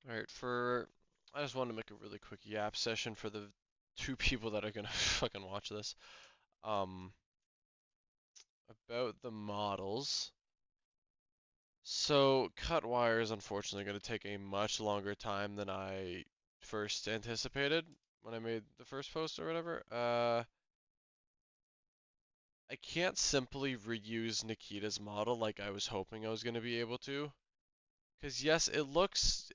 Alright, I just wanted to make a really quick yap session for the two people that are gonna fucking watch this. Um, about the models. So, cut wire is unfortunately going to take a much longer time than I first anticipated when I made the first post or whatever. I can't simply reuse Nikita's model like I was hoping I was going to be able to. Because yes, it looks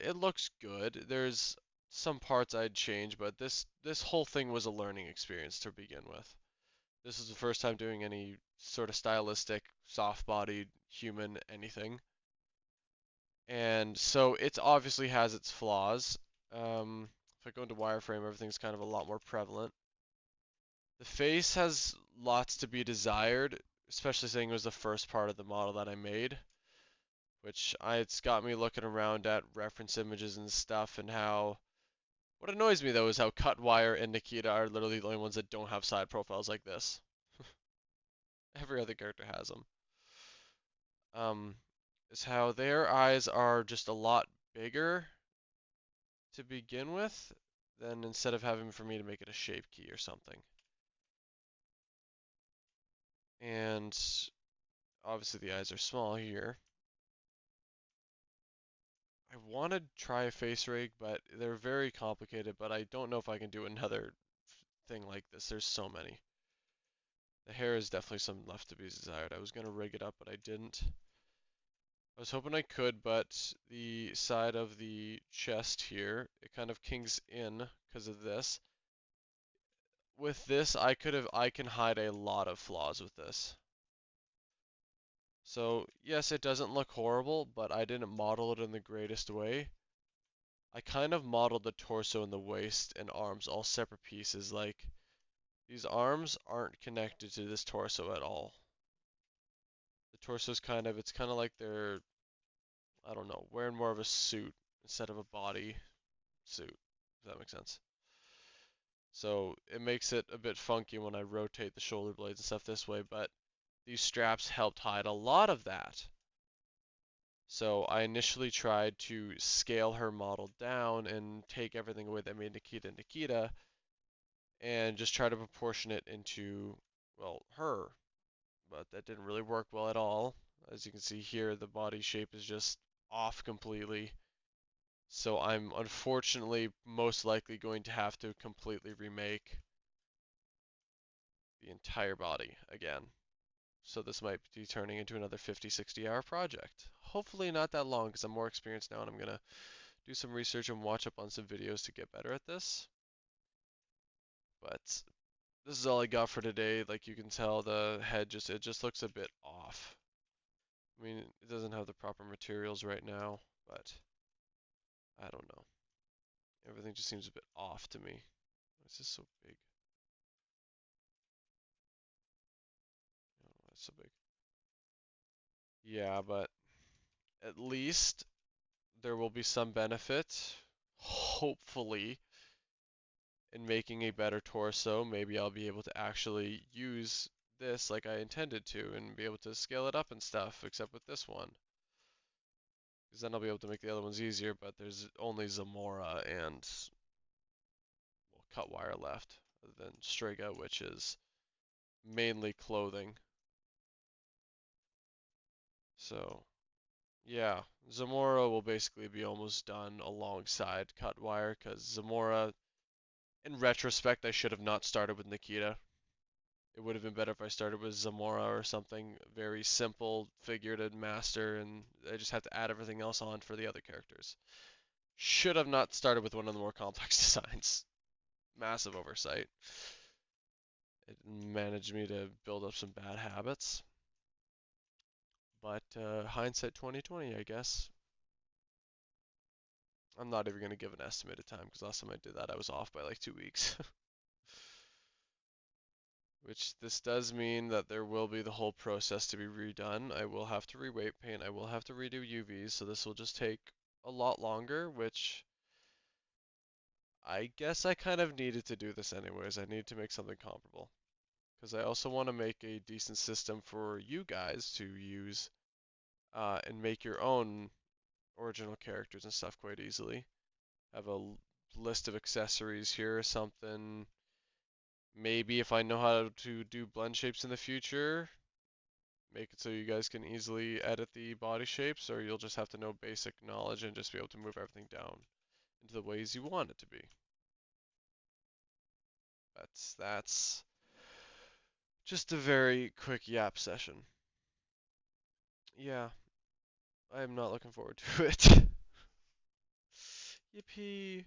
good. There's some parts I'd change, but this whole thing was a learning experience to begin with. This is the first time doing any sort of stylistic, soft-bodied human anything. And so it obviously has its flaws. If I go into wireframe, everything's kind of a lot more prevalent. The face has lots to be desired, especially saying it was the first part of the model that I made, it's got me looking around at reference images and stuff and how what annoys me though is how Cutwire and Nikita are literally the only ones that don't have side profiles like this. Every other character has them. Um, is how their eyes are just a lot bigger to begin with, then instead of having for me to make it a shape key or something. And obviously the eyes are small here. I want to try a face rig, but they're very complicated, but I don't know if I can do another thing like this. There's so many. The hair is definitely some left to be desired. I was going to rig it up, but I didn't. I was hoping I could, but the side of the chest here, it kind of kings in because of this. With this, I can hide a lot of flaws with this. So, yes, it doesn't look horrible, but I didn't model it in the greatest way. I kind of modeled the torso and the waist and arms all separate pieces. Like, these arms aren't connected to this torso at all. The torso's it's kind of like they're, I don't know, wearing more of a suit instead of a body suit, if that makes sense. So, it makes it a bit funky when I rotate the shoulder blades and stuff this way, but these straps helped hide a lot of that. So I initially tried to scale her model down and take everything away that made Nikita Nikita and just try to proportion it into, well, her. But that didn't really work well at all. As you can see here, the body shape is just off completely. So I'm unfortunately most likely going to have to completely remake the entire body again. So this might be turning into another 50, 60 hour project. Hopefully not that long because I'm more experienced now and I'm going to do some research and watch up on some videos to get better at this. But this is all I got for today. Like you can tell, the head it just looks a bit off. I mean, it doesn't have the proper materials right now, but I don't know. Everything just seems a bit off to me. It's just so big. I don't know why it's so big. Yeah, but at least there will be some benefit, hopefully, in making a better torso. Maybe I'll be able to actually use this like I intended to and be able to scale it up and stuff, except with this one. Because then I'll be able to make the other ones easier, but there's only Zamora and well, cut wire left, other than Strega, which is mainly clothing. So, yeah, Zamora will basically be almost done alongside cut wire, because Zamora, in retrospect, I should have not started with Nikita. It would have been better if I started with Zamora or something very simple figure to master, and I just had to add everything else on for the other characters. Should have not started with one of the more complex designs. Massive oversight. It managed me to build up some bad habits. But hindsight 2020, I guess. I'm not even going to give an estimated time because last time I did that, I was off by like 2 weeks. Which this does mean that there will be the whole process to be redone. I will have to reweight paint. I will have to redo UVs, so this will just take a lot longer, which I guess I kind of needed to do this anyways. I need to make something comparable. Because I also want to make a decent system for you guys to use and make your own original characters and stuff quite easily. have a list of accessories here or something. Maybe if I know how to do blend shapes in the future, make it so you guys can easily edit the body shapes, or you'll just have to know basic knowledge and just be able to move everything down into the ways you want it to be. That's just a very quick yap session. Yeah, I am not looking forward to it. Yippee.